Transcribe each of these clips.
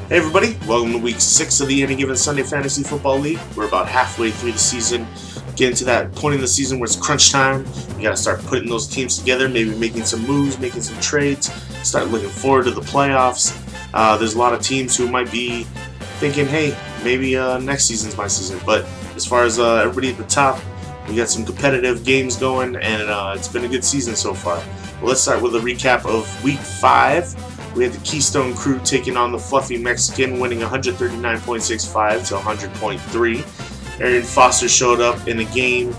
Hey everybody, welcome to week 6 of the Any Given Sunday Fantasy Football League. We're about halfway through the season, getting to that point in the season where it's crunch time. You gotta start putting those teams together, maybe making some moves, making some trades, start looking forward to the playoffs. There's a lot of teams who might be thinking, hey, maybe next season's my season. But as far as everybody at the top, we got some competitive games going, and it's been a good season so far. Well, let's start with a recap of week 5. We had the Keystone Crew taking on the Fluffy Mexican, winning 139.65 to 100.3. Arian Foster showed up in the game.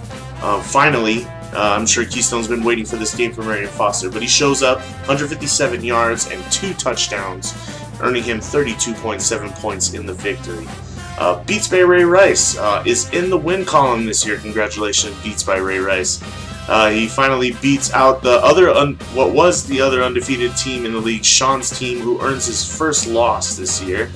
Finally, I'm sure Keystone's been waiting for this game from Arian Foster, but he shows up, 157 yards and 2 touchdowns, earning him 32.7 points in the victory. Beats by Ray Rice is in the win column this year. Congratulations, Beats by Ray Rice. He finally beats out the other what was the other undefeated team in the league, Sean's team, who earns his first loss this year.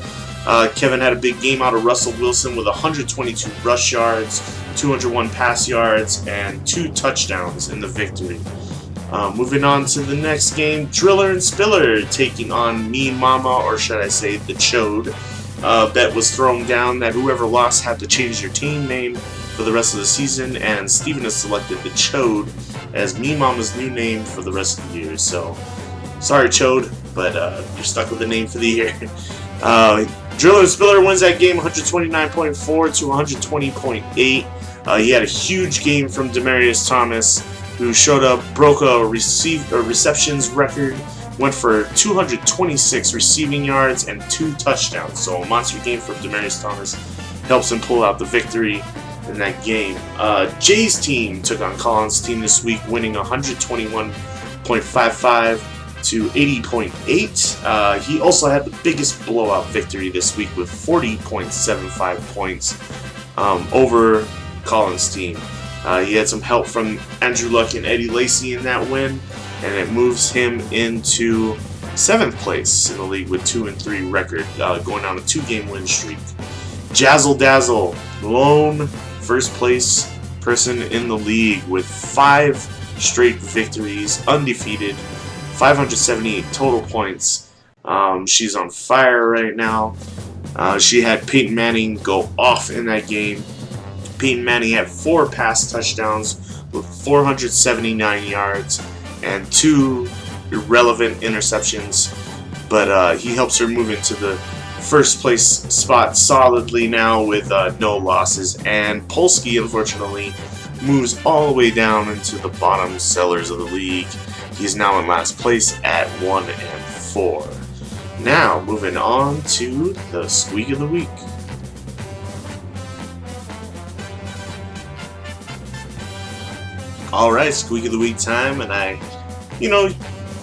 Kevin had a big game out of Russell Wilson with 122 rush yards, 201 pass yards, and 2 touchdowns in the victory. Moving on to the next game, Driller and Spiller taking on Mean Mama, or should I say the Chode. Bet was thrown down that whoever lost had to change their team name for the rest of the season, and Steven has selected the Chode as Mean Mama's new name for the rest of the year. So, sorry Chode, but you're stuck with the name for the year. Driller and Spiller wins that game 129.4 to 120.8. He had a huge game from Demaryius Thomas, who showed up, broke a receptions record, went for 226 receiving yards and 2 touchdowns. So a monster game from Demaryius Thomas, helps him pull out the victory in that game. Jay's team took on Colin's team this week, winning 121.55 to 80.8. He also had the biggest blowout victory this week with 40.75 points over Colin's team. He had some help from Andrew Luck and Eddie Lacy in that win, and it moves him into 7th place in the league with 2-3 record, going on a 2-game win streak. Jazzle Dazzle, lone first place person in the league with 5 straight victories, undefeated, 578 total points. She's on fire right now. She had Peyton Manning go off in that game. Peyton Manning had 4 pass touchdowns with 479 yards and 2 irrelevant interceptions, but he helps her move into the first place spot solidly now with no losses, and Polsky unfortunately moves all the way down into the bottom sellers of the league. He's now in last place at 1-4. Now moving on to the squeak of the week. Alright, squeak of the week time, and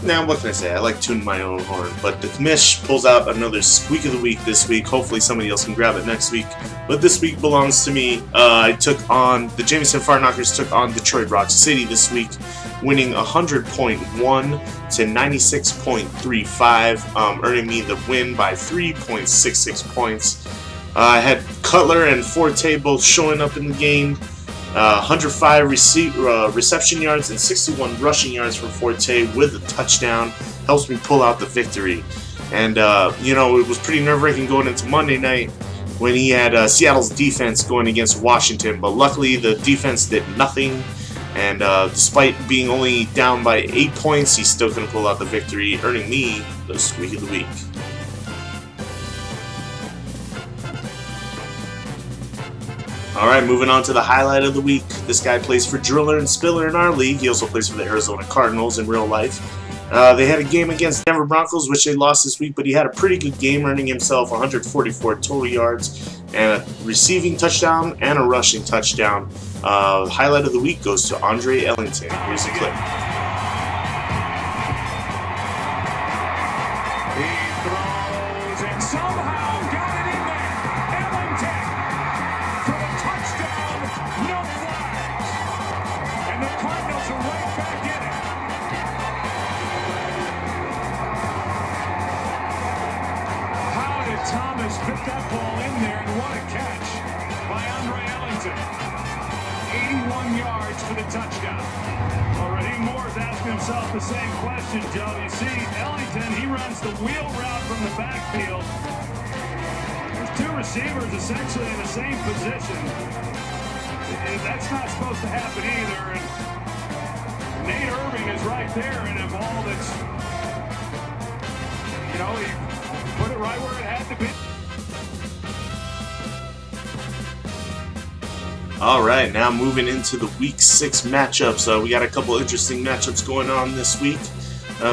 now what can I say? I like tuning my own horn, but the commish pulls out another squeak of the week this week. Hopefully somebody else can grab it next week, but this week belongs to me. I took on, the Jameson Fartknockers took on Detroit Rock City this week, winning 100.1 to 96.35, earning me the win by 3.66 points. I had Cutler and Forte both showing up in the game. 105 reception yards and 61 rushing yards from Forte with a touchdown. Helps me pull out the victory. And, it was pretty nerve-wracking going into Monday night when he had Seattle's defense going against Washington. But luckily, the defense did nothing. And despite being only down by 8 points, he's still going to pull out the victory, earning me the squeak of the week. Alright, moving on to the highlight of the week. This guy plays for Driller and Spiller in our league. He also plays for the Arizona Cardinals in real life. They had a game against Denver Broncos, which they lost this week, but he had a pretty good game, earning himself 144 total yards and a receiving touchdown and a rushing touchdown. Highlight of the week goes to Andre Ellington. Here's the clip. Thomas put that ball in there, and what a catch by Andre Ellington. 81 yards for the touchdown. Already Moore's asking himself the same question, Joe. You see, Ellington, he runs the wheel route from the backfield. two receivers essentially in the same position. That's not supposed to happen either. And Nate Irving is right there in a ball that's, you know, he put it right where it had to be. All right, now moving into the Week 6 matchups. We got a couple interesting matchups going on this week.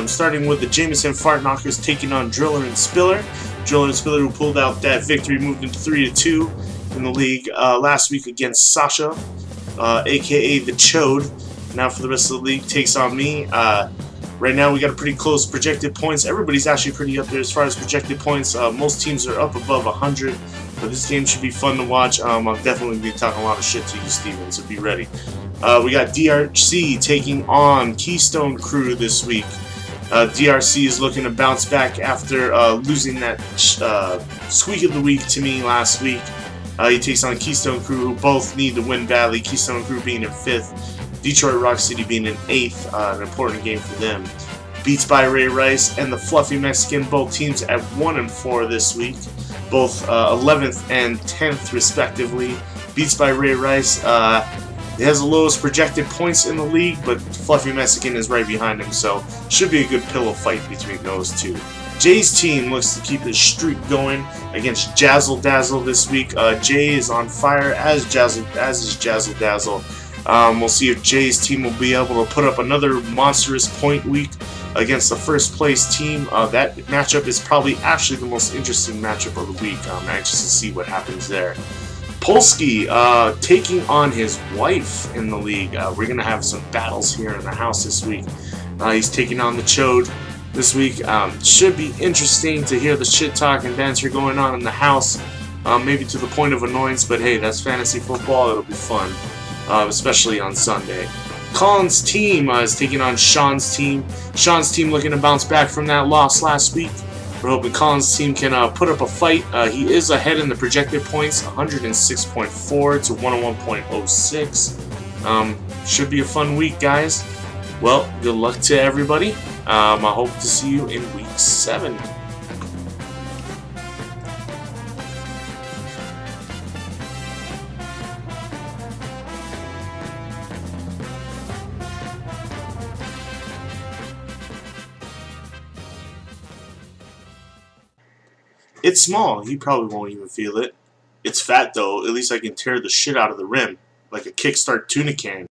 Starting with the Jameson Fartknockers taking on Driller and Spiller. Driller and Spiller, who pulled out that victory, moved into 3-2 in the league last week against Sasha, aka the Chode. Now for the rest of the league, takes on me. Right now we got a pretty close projected points. Everybody's actually pretty up there as far as projected points. Most teams are up above 100. But this game should be fun to watch. I'm definitely going to be talking a lot of shit to you, Steven, so be ready. We got DRC taking on Keystone Crew this week. DRC is looking to bounce back after losing that squeak of the week to me last week. He takes on Keystone Crew, who both need to win badly. Keystone Crew being in 5th, Detroit Rock City being in 8th. An important game for them. Beats by Ray Rice and the Fluffy Mexican, both teams at 1-4 this week. Both 11th and 10th respectively. Beats by Ray Rice. He has the lowest projected points in the league, but Fluffy Mexican is right behind him, so should be a good pillow fight between those two. Jay's team looks to keep his streak going against Jazzle Dazzle this week. Jay is on fire, as is Jazzle Dazzle. We'll see if Jay's team will be able to put up another monstrous point week against the first place team. That matchup is probably actually the most interesting matchup of the week. I'm anxious to see what happens there. Polsky taking on his wife in the league. We're going to have some battles here in the house this week. He's taking on the Chode this week. Should be interesting to hear the shit talk and banter going on in the house. Maybe to the point of annoyance, but hey, that's fantasy football. It'll be fun, especially on Sunday. Colin's team is taking on Sean's team. Sean's team looking to bounce back from that loss last week. We're hoping Colin's team can put up a fight. He is ahead in the projected points, 106.4 to 101.06. Should be a fun week, guys. Well, good luck to everybody. I hope to see you in Week 7. It's small. He probably won't even feel it. It's fat, though. At least I can tear the shit out of the rim like a Kickstart tuna can.